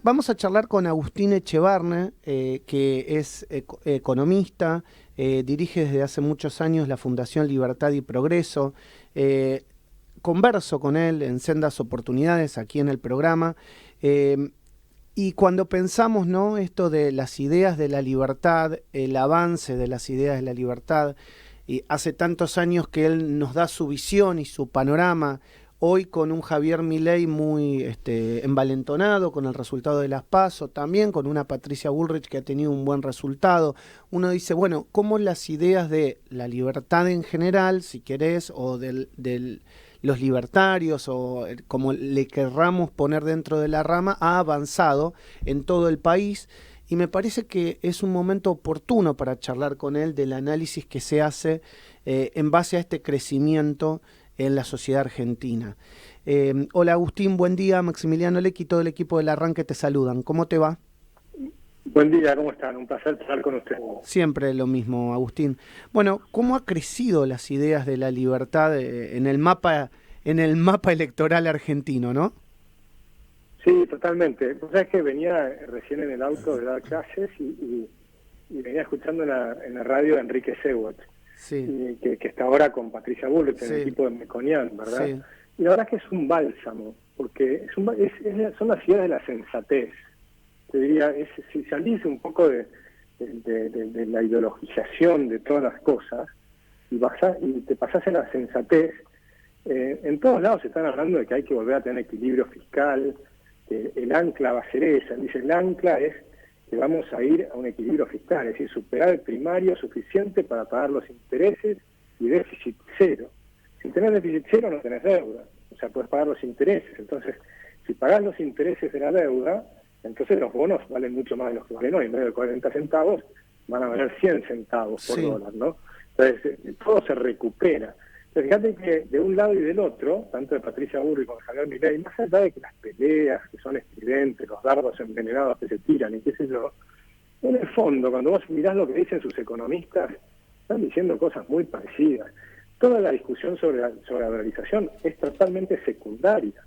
Vamos a charlar con Agustín Echevarne, que es economista, dirige desde hace muchos años la Fundación Libertad y Progreso. Converso con él en sendas oportunidades aquí en el programa. Y cuando pensamos, ¿no?, esto de las ideas de la libertad, el avance de las ideas de la libertad, y hace tantos años que él nos da su visión y su panorama, hoy con un Javier Milei muy envalentonado con el resultado de las PASO, también con una Patricia Bullrich que ha tenido un buen resultado. Uno dice, bueno, ¿cómo las ideas de la libertad en general, si querés, o los libertarios, o como le querramos poner dentro de la rama, ha avanzado en todo el país? Y me parece que es un momento oportuno para charlar con él del análisis que se hace en base a este crecimiento en la sociedad argentina. Hola Agustín, buen día. Maximiliano Lecky y todo el equipo del Arranque te saludan. ¿Cómo te va? Buen día, ¿cómo están? Un placer estar con ustedes. Siempre lo mismo, Agustín. Bueno, ¿cómo ha crecido las ideas de la libertad en el mapa electoral argentino, no? Sí, totalmente. Vos sabés que venía recién en el auto de dar clases y venía escuchando en la radio a Enrique Seward, Sí. que está ahora con Patricia Bullrich en Sí. el equipo de Meconian, ¿verdad? Sí. Y la verdad que es un bálsamo, porque son las ideas de la sensatez. Te diría, si salís un poco de la ideologización de todas las cosas y te pasás en la sensatez, en todos lados se están hablando de que hay que volver a tener equilibrio fiscal, que el ancla va a ser esa. Dice, el ancla es que vamos a ir a un equilibrio fiscal, es decir, superar el primario suficiente para pagar los intereses y déficit cero. Si tenés déficit cero no tenés deuda, o sea, puedes pagar los intereses. Entonces, si pagás los intereses de la deuda, entonces los bonos valen mucho más de los que valen hoy. En vez de 40 centavos, van a valer 100 centavos por dólar, ¿no? Entonces, todo se recupera. Entonces, fíjate que de un lado y del otro, tanto de Patricia Bullrich como de Javier Milei, más allá de que las peleas, que son estridentes, los dardos envenenados que se tiran y qué sé yo, en el fondo, cuando vos mirás lo que dicen sus economistas, están diciendo cosas muy parecidas. Toda la discusión sobre la dolarización es totalmente secundaria,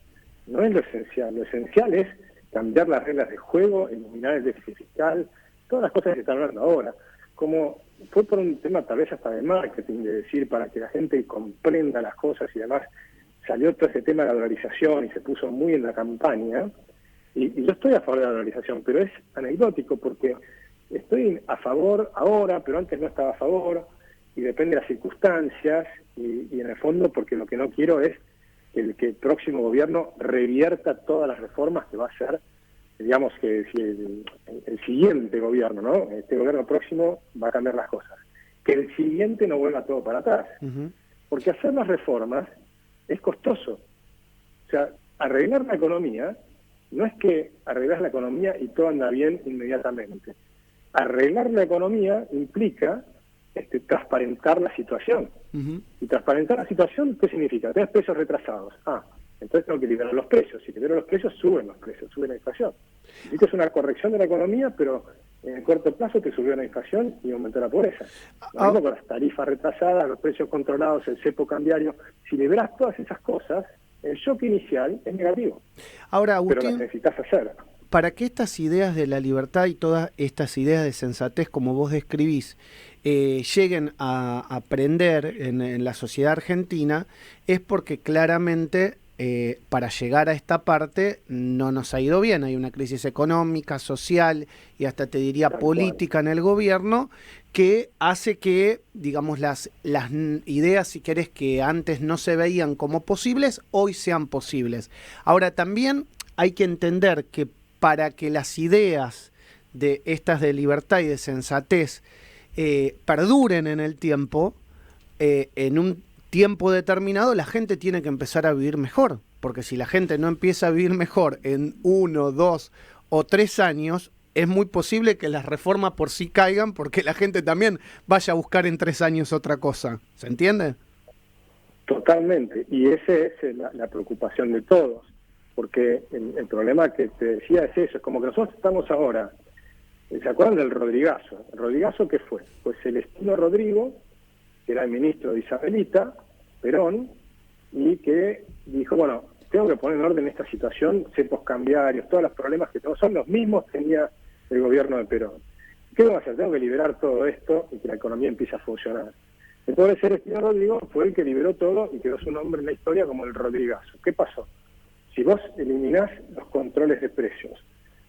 no es lo esencial. Lo esencial es cambiar las reglas de juego, eliminar el déficit fiscal, todas las cosas que se están hablando ahora. Como fue por un tema tal vez hasta de marketing, de decir, para que la gente comprenda las cosas y demás, salió todo ese tema de la dolarización y se puso muy en la campaña. Y yo estoy a favor de la dolarización, pero es anecdótico porque estoy a favor ahora, pero antes no estaba a favor, y depende de las circunstancias, y en el fondo porque lo que no quiero es que el próximo gobierno revierta todas las reformas que va a hacer, digamos que si el siguiente gobierno, ¿no? Este gobierno próximo va a cambiar las cosas. Que el siguiente no vuelva todo para atrás. Uh-huh. Porque hacer las reformas es costoso. O sea, arreglar la economía no es que arreglas la economía y todo anda bien inmediatamente. Arreglar la economía implica transparentar la situación. Uh-huh. Y transparentar la situación, ¿qué significa? Tenés precios retrasados. Entonces tengo que liberar los precios. Si libero los precios, suben los precios, sube la inflación. Necesitas una corrección de la economía, pero en el corto plazo te subió la inflación y aumentó la pobreza. Lo mismo con las tarifas retrasadas, los precios controlados, el cepo cambiario. Si liberas todas esas cosas, el shock inicial es negativo. Ahora, Agustín, pero las necesitas hacer. Para que estas ideas de la libertad y todas estas ideas de sensatez, como vos describís, lleguen a aprender en la sociedad argentina, es porque claramente para llegar a esta parte no nos ha ido bien. Hay una crisis económica, social y hasta te diría política en el gobierno que hace que, digamos, las ideas, si querés, que antes no se veían como posibles, hoy sean posibles. Ahora, también hay que entender que para que las ideas de estas de libertad y de sensatez perduren en el tiempo, en un tiempo determinado, la gente tiene que empezar a vivir mejor, porque si la gente no empieza a vivir mejor en 1, 2 o 3 años, es muy posible que las reformas por sí caigan, porque la gente también vaya a buscar en 3 años otra cosa. ¿Se entiende? Totalmente, y esa es la preocupación de todos, porque el problema que te decía es eso, es como que nosotros estamos ahora, ¿se acuerdan del Rodrigazo? ¿El Rodrigazo qué fue? Pues Celestino Rodrigo, que era el ministro de Isabelita Perón, y que dijo, bueno, tengo que poner en orden esta situación, cepos cambiarios, todos los problemas que tengo son los mismos que tenía el gobierno de Perón. ¿Qué voy a hacer? Tengo que liberar todo esto y que la economía empiece a funcionar. El pobre Celestino Rodrigo fue el que liberó todo y quedó su nombre en la historia como el Rodrigazo. ¿Qué pasó? Si vos eliminás los controles de precios,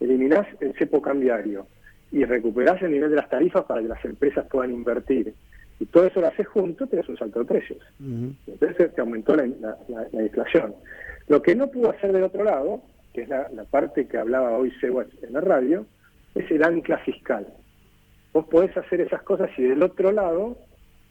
eliminás el cepo cambiario y recuperás el nivel de las tarifas para que las empresas puedan invertir, y todo eso lo haces junto, tenés un salto de precios. Entonces te aumentó la inflación. Lo que no pudo hacer del otro lado, que es la parte que hablaba hoy Sewach en la radio, es el ancla fiscal. Vos podés hacer esas cosas y del otro lado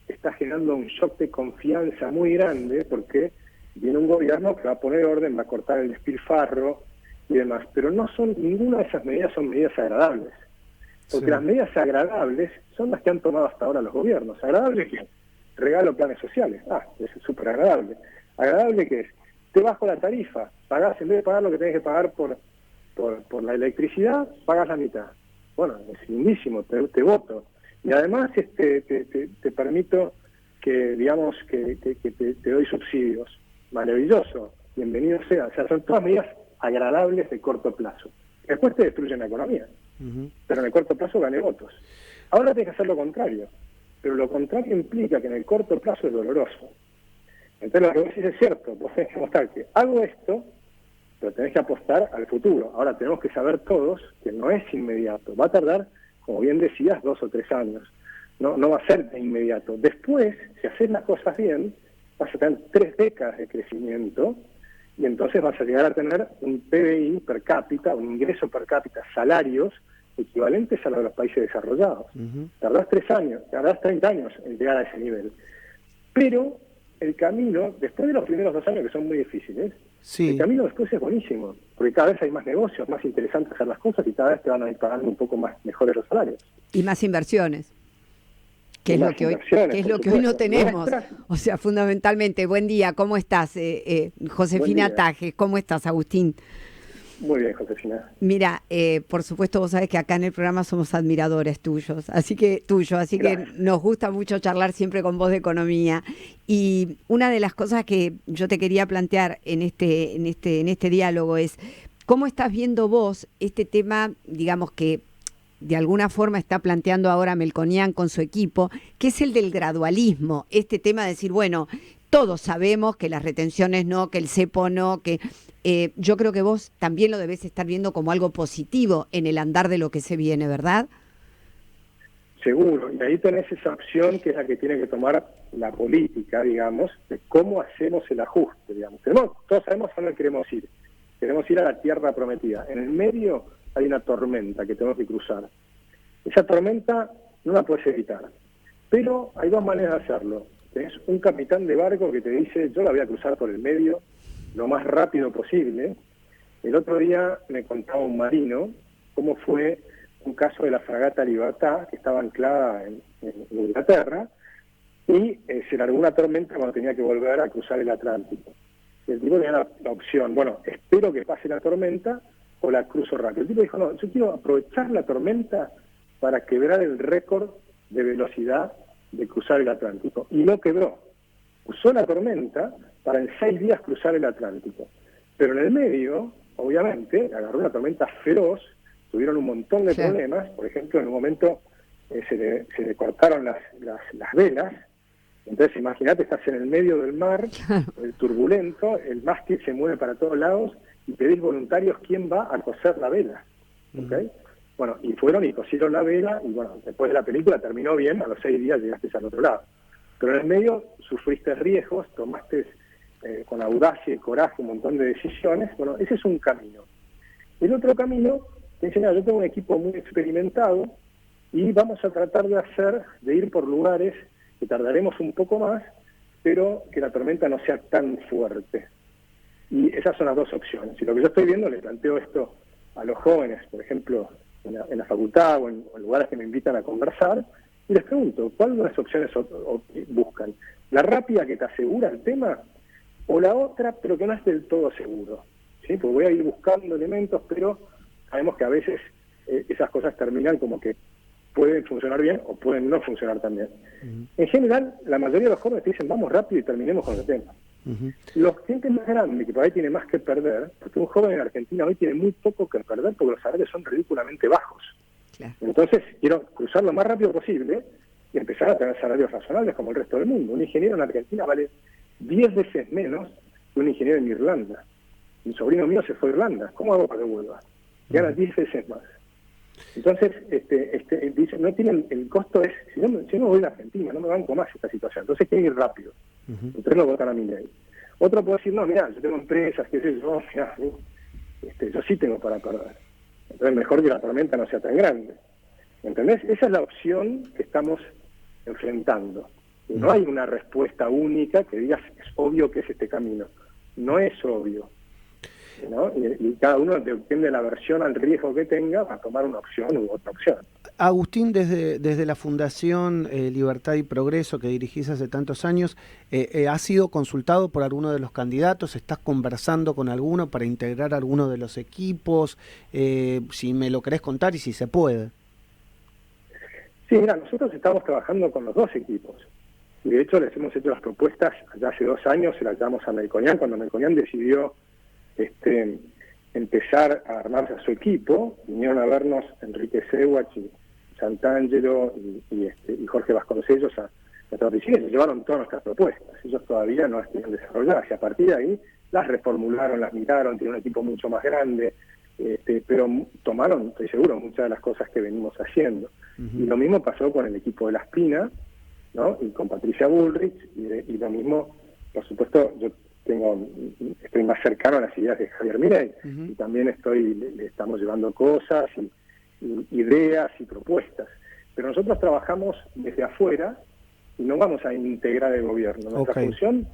estás generando un shock de confianza muy grande porque viene un gobierno que va a poner orden, va a cortar el despilfarro y demás. Pero ninguna de esas medidas son medidas agradables. Porque las medidas agradables son las que han tomado hasta ahora los gobiernos. ¿Agradable qué? Regalo planes sociales. Es súper agradable. ¿Agradable qué es? Te bajo la tarifa, pagás, en vez de pagar lo que tenés que pagar por la electricidad, pagás la mitad. Bueno, es lindísimo, te voto. Y además te permito que, digamos, que te doy subsidios. Maravilloso, bienvenido sea. O sea, son todas medidas agradables de corto plazo. Después te destruyen la economía. Pero en el corto plazo gané votos. Ahora tienes que hacer lo contrario, pero lo contrario implica que en el corto plazo es doloroso. Entonces lo que vos decís es cierto, vos tenés que mostrar que hago esto, pero tenés que apostar al futuro. Ahora tenemos que saber todos que no es inmediato, va a tardar, como bien decías, 2 o 3 años. No va a ser de inmediato. Después, si haces las cosas bien, vas a tener 3 décadas de crecimiento, y entonces vas a llegar a tener un PBI per cápita, un ingreso per cápita, salarios equivalentes a los de los países desarrollados. Tardás 3 años, tardás 30 años en llegar a ese nivel. Pero el camino, después de los primeros 2 años que son muy difíciles, el camino después es buenísimo, porque cada vez hay más negocios, más interesante hacer las cosas y cada vez te van a ir pagando un poco más mejores los salarios. Y más inversiones. Que es lo que hoy no tenemos. O sea, fundamentalmente. Buen día, ¿cómo estás? Josefina Tajes, ¿cómo estás, Agustín? Muy bien, Josefina. Mira, por supuesto vos sabés que acá en el programa somos admiradores tuyos, así que nos gusta mucho charlar siempre con vos de economía. Y una de las cosas que yo te quería plantear en este diálogo es ¿cómo estás viendo vos este tema, digamos, que de alguna forma está planteando ahora Melconian con su equipo, que es el del gradualismo, este tema de decir, bueno, todos sabemos que las retenciones no, que el cepo no, que yo creo que vos también lo debés estar viendo como algo positivo en el andar de lo que se viene, ¿verdad? Seguro, y ahí tenés esa opción que es la que tiene que tomar la política, digamos, de cómo hacemos el ajuste, digamos. Todos sabemos a dónde queremos ir a la tierra prometida. En el medio hay una tormenta que tenemos que cruzar. Esa tormenta no la puedes evitar, pero hay 2 maneras de hacerlo. Tenés un capitán de barco que te dice, yo la voy a cruzar por el medio lo más rápido posible. El otro día me contaba un marino cómo fue un caso de la fragata Libertad, que estaba anclada en Inglaterra, y se largó una tormenta cuando tenía que volver a cruzar el Atlántico. El tipo tenía la opción, bueno, espero que pase la tormenta o la cruzo rápido. El tipo dijo, no, yo quiero aprovechar la tormenta para quebrar el récord de velocidad de cruzar el Atlántico. Y lo quebró. Usó la tormenta para en 6 días cruzar el Atlántico. Pero en el medio, obviamente, agarró una tormenta feroz, tuvieron un montón de problemas. Por ejemplo, en un momento se le cortaron las velas. Entonces, imagínate, estás en el medio del mar, turbulento, el mástil se mueve para todos lados, y pedís voluntarios quién va a coser la vela. ¿Okay? Bueno, y fueron y cosieron la vela, y bueno, después de la película terminó bien, a los 6 días llegaste al otro lado. Pero en el medio sufriste riesgos, tomaste con audacia y coraje un montón de decisiones. Bueno, ese es un camino. El otro camino, te dice, yo tengo un equipo muy experimentado y vamos a tratar de ir por lugares que tardaremos un poco más, pero que la tormenta no sea tan fuerte. Y esas son las 2 opciones. Y lo que yo estoy viendo, le planteo esto a los jóvenes, por ejemplo, en la facultad o en lugares que me invitan a conversar, y les pregunto, ¿cuál de las opciones buscan? ¿La rápida que te asegura el tema o la otra, pero que no es del todo seguro? ¿Sí? Pues voy a ir buscando elementos, pero sabemos que a veces esas cosas terminan como que pueden funcionar bien o pueden no funcionar tan bien. En general, la mayoría de los jóvenes te dicen, vamos rápido y terminemos con el tema. Los gente más grande, que por ahí tiene más que perder, porque un joven en Argentina hoy tiene muy poco que perder porque los salarios son ridículamente bajos. Claro. Entonces, quiero cruzar lo más rápido posible y empezar a tener salarios razonables como el resto del mundo. Un ingeniero en Argentina vale 10 veces menos que un ingeniero en Irlanda. Mi sobrino mío se fue a Irlanda. ¿Cómo hago para que vuelva? Gana 10 veces más. Entonces, dice, no tienen, el costo es, si no voy a Argentina, no me banco más esta situación. Entonces, quieren ir rápido. Entonces lo votan a mi ley. Otro puede decir, no, mirá, yo tengo empresas, qué sé yo, mirá, yo sí tengo para perder. Entonces, mejor que la tormenta no sea tan grande. ¿Entendés? Esa es la opción que estamos enfrentando. Y no hay una respuesta única que digas, es obvio que es este camino. No es obvio, ¿no? Y cada uno, depende de la aversión al riesgo que tenga, va a tomar una opción u otra opción. Agustín, desde la Fundación Libertad y Progreso que dirigís hace tantos años, ¿has sido consultado por alguno de los candidatos? ¿Estás conversando con alguno para integrar alguno de los equipos? Si me lo querés contar y si se puede. Sí, mira, nosotros estamos trabajando con los dos equipos. Y de hecho les hemos hecho las propuestas allá hace 2 años, se las llevamos a Melconian, cuando Melconian decidió empezar a armarse a su equipo. Vinieron a vernos Enrique Sewach y Santangelo y Jorge Vasconcellos a nuestra oficina y se llevaron todas nuestras propuestas. Ellos todavía no las tenían desarrolladas y a partir de ahí las reformularon, las miraron, tienen un equipo mucho más grande, pero tomaron, estoy seguro, muchas de las cosas que venimos haciendo. Y lo mismo pasó con el equipo de La Espina, ¿no? Y con Patricia Bullrich, y lo mismo, por supuesto, yo estoy más cercano a las ideas de Javier Milei, y también le estamos llevando cosas, y ideas y propuestas. Pero nosotros trabajamos desde afuera y no vamos a integrar el gobierno. Nuestra función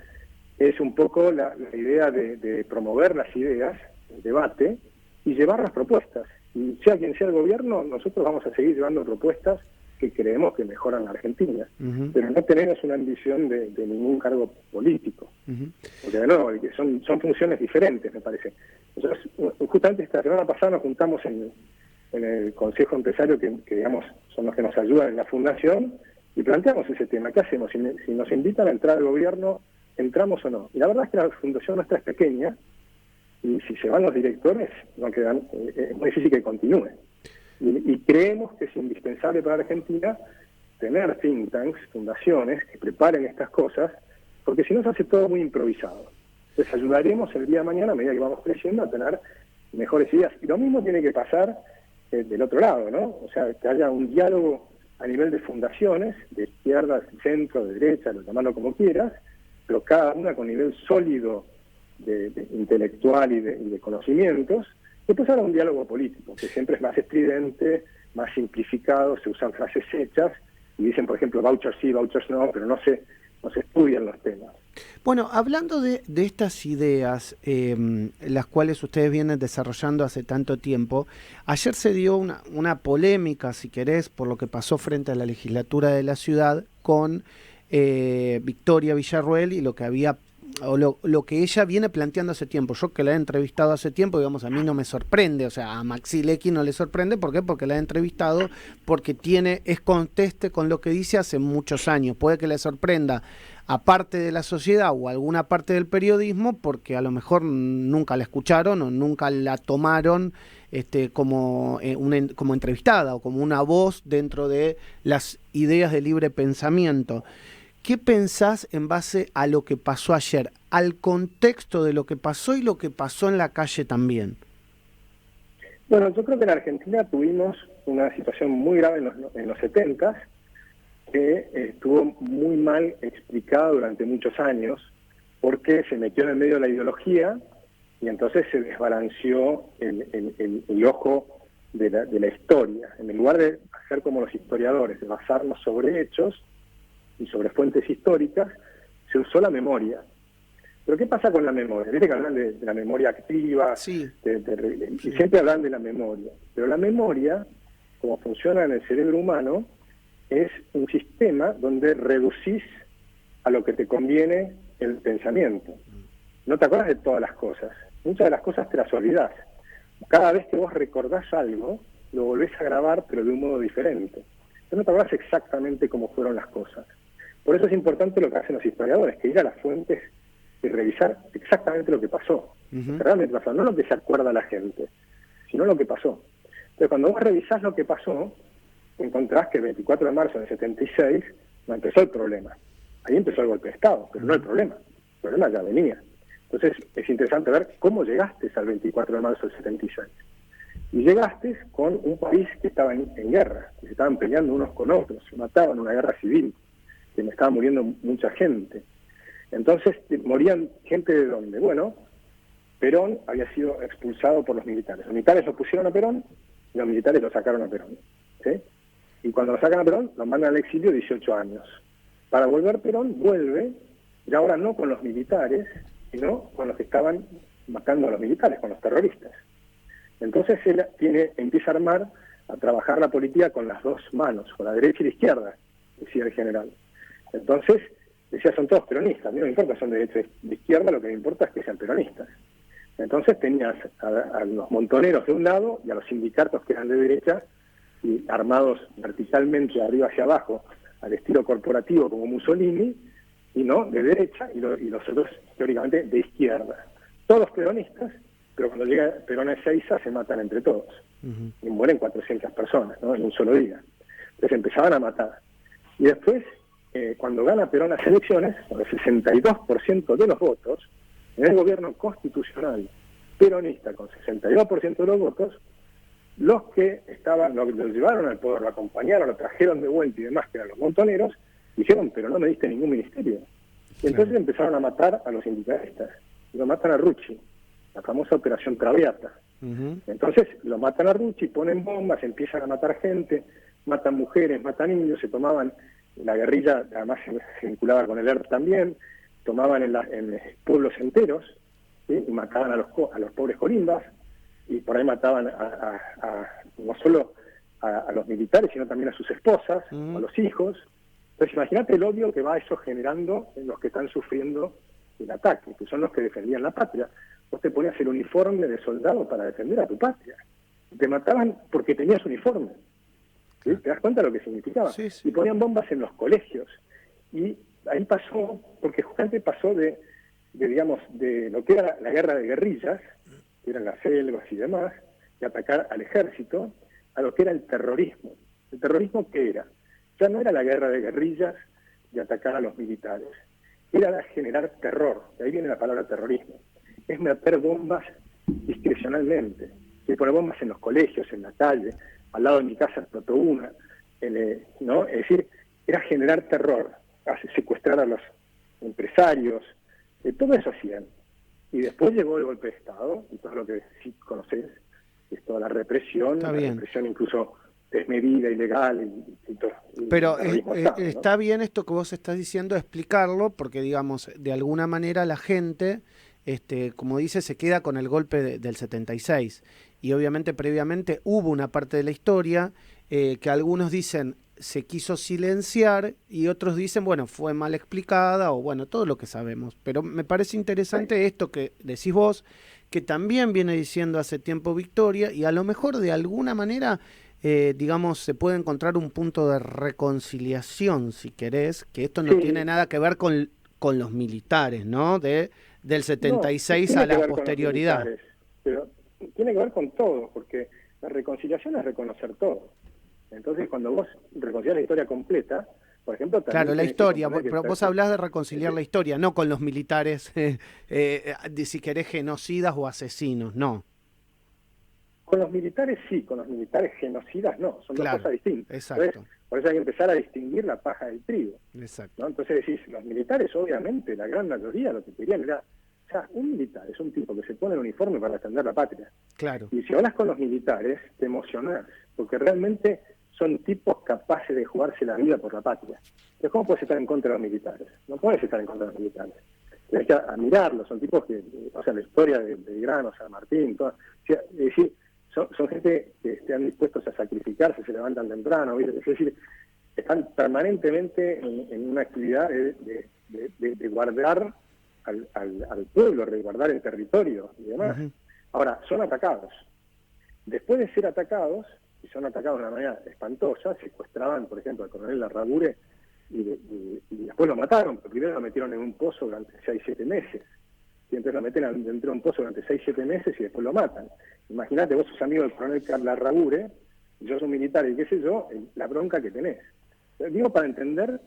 es un poco la idea de promover las ideas, el debate, y llevar las propuestas. Y sea quien sea el gobierno, nosotros vamos a seguir llevando propuestas que creemos que mejoran la Argentina. Pero no tenemos una ambición de ningún cargo político. Porque de nuevo, son funciones diferentes, me parece. Entonces, justamente esta semana pasada nos juntamos en el Consejo Empresario, que digamos son los que nos ayudan en la Fundación, y planteamos ese tema. ¿Qué hacemos? Si nos invitan a entrar al gobierno, ¿entramos o no? Y la verdad es que la Fundación nuestra es pequeña, y si se van los directores, no quedan, es muy difícil que continúe. Y creemos que es indispensable para Argentina tener think tanks, fundaciones, que preparen estas cosas, porque si no se hace todo muy improvisado. Les ayudaremos el día de mañana, a medida que vamos creciendo, a tener mejores ideas. Y lo mismo tiene que pasar del otro lado, ¿no? O sea, que haya un diálogo a nivel de fundaciones, de izquierda, de centro, de derecha, lo llamarlo como quieras, pero cada una con nivel sólido de intelectual y de conocimientos. Después habrá un diálogo político, que siempre es más estridente, más simplificado, se usan frases hechas, y dicen, por ejemplo, vouchers sí, vouchers no, pero no se estudian los temas. Bueno, hablando de estas ideas, las cuales ustedes vienen desarrollando hace tanto tiempo, ayer se dio una polémica, si querés, por lo que pasó frente a la legislatura de la ciudad con Victoria Villarruel y lo que había o lo que ella viene planteando hace tiempo. Yo que la he entrevistado hace tiempo, digamos, a mí no me sorprende, o sea, a Maxi Lecky no le sorprende. ¿Por qué? Porque la he entrevistado, porque es conteste con lo que dice hace muchos años. Puede que le sorprenda a parte de la sociedad o a alguna parte del periodismo, porque a lo mejor nunca la escucharon o nunca la tomaron como entrevistada o como una voz dentro de las ideas de libre pensamiento. ¿Qué pensás en base a lo que pasó ayer, al contexto de lo que pasó y lo que pasó en la calle también? Bueno, yo creo que en Argentina tuvimos una situación muy grave en los 70s, que estuvo muy mal explicada durante muchos años, porque se metió en el medio de la ideología y entonces se desbalanceó el ojo de la historia. En lugar de hacer como los historiadores, de basarnos sobre hechos y sobre fuentes históricas, se usó la memoria. ¿Pero qué pasa con la memoria? Viste que hablan de la memoria activa, sí. Y siempre hablan de la memoria. Pero la memoria, como funciona en el cerebro humano, es un sistema donde reducís a lo que te conviene el pensamiento. No te acuerdas de todas las cosas. Muchas de las cosas te las olvidás. Cada vez que vos recordás algo, lo volvés a grabar, pero de un modo diferente. Pero no te acuerdas exactamente cómo fueron las cosas. Por eso es importante lo que hacen los historiadores, que ir a las fuentes y revisar exactamente lo que pasó. Lo que realmente pasó, no lo que se acuerda la gente, sino lo que pasó. Entonces, cuando vos revisás lo que pasó, encontrás que el 24 de marzo del 76 no empezó el problema. Ahí empezó el golpe de Estado, pero no el problema. El problema ya venía. Entonces, es interesante ver cómo llegaste al 24 de marzo del 76. Y llegaste con un país que estaba en guerra, que se estaban peleando unos con otros, se mataban, una guerra civil, que me estaba muriendo mucha gente. Entonces, morían gente de dónde? Bueno, Perón había sido expulsado por los militares. Los militares lo pusieron a Perón y los militares lo sacaron a Perón. ¿Sí? Y cuando lo sacan a Perón, lo mandan al exilio 18 años. Para volver Perón, vuelve, y ahora no con los militares, sino con los que estaban matando a los militares, con los terroristas. Entonces él empieza a armar, a trabajar la política con las dos manos, con la derecha y la izquierda, decía el general. Entonces, decía, son todos peronistas, a mí no me importa, son de derecha y de izquierda, lo que me importa es que sean peronistas. Entonces tenías a los montoneros de un lado y a los sindicatos que eran de derecha, y armados verticalmente de arriba hacia abajo, al estilo corporativo como Mussolini, y no de derecha, y los otros teóricamente de izquierda. Todos peronistas, pero cuando llega Perón a Ezeiza se matan entre todos. Y mueren 400 personas, ¿no?, en un solo día. Entonces empezaban a matar. Y después, cuando gana Perón las elecciones, con el 62% de los votos, en el gobierno constitucional peronista, con 62% de los votos, los que estaban, lo llevaron al poder, lo acompañaron, lo trajeron de vuelta y demás, que eran los montoneros, dijeron, pero no me diste ningún ministerio. Y entonces empezaron a matar a los sindicalistas. Y lo matan a Rucci, la famosa Operación Traviata. Entonces lo matan a Rucci, ponen bombas, empiezan a matar gente, matan mujeres, matan niños, se tomaban, la guerrilla además se vinculaba con el ERP también, tomaban en pueblos enteros, ¿sí?, y mataban a los pobres colimbas, y por ahí mataban no solo a los militares, sino también a sus esposas, a los hijos. Entonces imagínate el odio que va eso generando en los que están sufriendo el ataque, que son los que defendían la patria. Vos te ponías el uniforme de soldado para defender a tu patria. Te mataban porque tenías uniforme. ¿Sí? ¿Te das cuenta de lo que significaba? Sí, sí. Y ponían bombas en los colegios. Y ahí pasó, porque justamente pasó de lo que era la guerra de guerrillas, que eran las selvas y demás, de atacar al ejército, a lo que era el terrorismo. ¿El terrorismo qué era? Ya no era la guerra de guerrillas de atacar a los militares, era generar terror, de ahí viene la palabra terrorismo. Es meter bombas discrecionalmente, que poner bombas en los colegios, en la calle, al lado de mi casa explotó una, ¿no? Es decir, era generar terror, secuestrar a los empresarios, todo eso hacían. Y después llegó el golpe de Estado, y todo lo que sí conoces, es toda la represión, incluso desmedida, ilegal. Pero está bien esto que vos estás diciendo, explicarlo, porque digamos, de alguna manera la gente, como dice, se queda con el golpe del 76. Y obviamente previamente hubo una parte de la historia que algunos dicen se quiso silenciar y otros dicen, bueno, fue mal explicada o bueno, todo lo que sabemos. Pero me parece interesante esto que decís vos, que también viene diciendo hace tiempo Victoria, y a lo mejor de alguna manera, digamos, se puede encontrar un punto de reconciliación, si querés, que esto no tiene nada que ver con los militares, ¿no? Del 76 a la posterioridad. Pero tiene que ver con todo, porque la reconciliación es reconocer todo. Entonces, cuando vos reconcilias la historia completa, por ejemplo... Claro, la historia, pero vos hablás de reconciliar la historia, no con los militares, si querés, genocidas o asesinos, no. Con los militares sí, con los militares genocidas no, son dos cosas distintas. Exacto. Entonces, por eso hay que empezar a distinguir la paja del trigo. Exacto. ¿No? Entonces decís, los militares obviamente, la gran mayoría lo que querían era... O sea, un militar es un tipo que se pone el uniforme para defender la patria. Claro. Y si hablas con los militares, te emocionás, porque realmente son tipos capaces de jugarse la vida por la patria. Entonces, ¿cómo puedes estar en contra de los militares? No puedes estar en contra de los militares. Tienes que admirarlos, son tipos que, o sea, la historia de Belgrano, San Martín, todo, o sea, es decir, son gente que están dispuestos a sacrificarse, se levantan temprano, ¿viste? Es decir, están permanentemente en una actividad de guardar al pueblo, de guardar el territorio y demás. Ahora, son atacados. Después de ser atacados, y son atacados de una manera espantosa, secuestraban, por ejemplo, al coronel Larrabure, y después lo mataron, pero primero lo metieron en un pozo durante 6-7 meses. Y entonces lo meten dentro de un pozo durante 6-7 meses y después lo matan. Imagínate, vos sos amigo del coronel Carla Rabure, yo soy militar y qué sé yo, la bronca que tenés. Digo para entender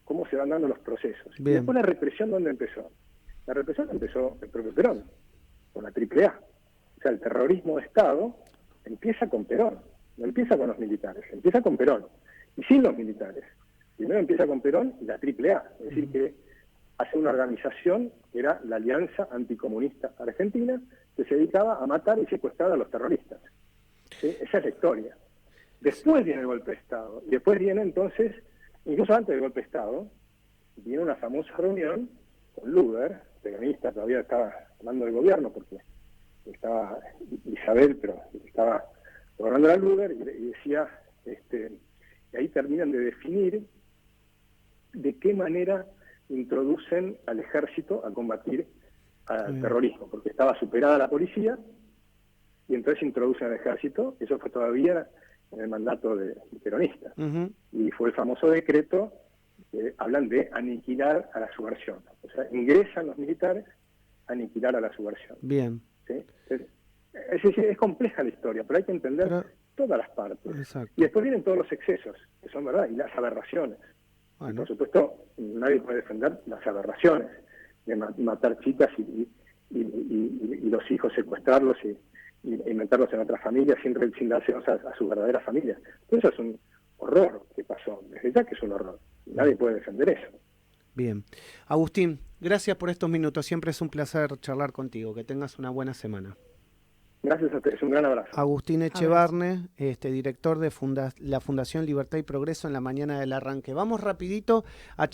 cómo se van dando los procesos. Bien. Y después la represión, ¿dónde empezó? La represión empezó el propio Perón, con la AAA. O sea, el terrorismo de Estado empieza con Perón, no empieza con los militares, empieza con Perón. Y sin los militares. Primero empieza con Perón y la AAA. Es decir, que hace una organización que era la Alianza Anticomunista Argentina, que se dedicaba a matar y secuestrar a los terroristas. ¿Sí? Esa es la historia. Después viene el golpe de Estado. Y después viene entonces, incluso antes del golpe de Estado, viene una famosa reunión con Luder, peronista, todavía estaba hablando del gobierno porque estaba Isabel, pero estaba gobernando la Luder, y decía, y ahí terminan de definir de qué manera introducen al ejército a combatir al terrorismo, porque estaba superada la policía, y entonces introducen al ejército. Eso fue todavía en el mandato de peronista. Y fue el famoso decreto que hablan de aniquilar a la subversión. O sea, ingresan los militares a aniquilar a la subversión. Bien. ¿Sí? Es compleja la historia, pero hay que entender todas las partes. Exacto. Y después vienen todos los excesos, que son verdad, y las aberraciones. Bueno. Y por supuesto, nadie puede defender las aberraciones de matar chicas y los hijos secuestrarlos y meterlos en otras familias sin dárselos a sus verdaderas familias. Eso es un horror que pasó, desde ya que es un horror. Nadie puede defender eso. Bien. Agustín, gracias por estos minutos. Siempre es un placer charlar contigo. Que tengas una buena semana. Gracias a ustedes. Un gran abrazo. Agustín Echevarne, director de la Fundación Libertad y Progreso en la mañana del arranque. Vamos rapidito a charlar.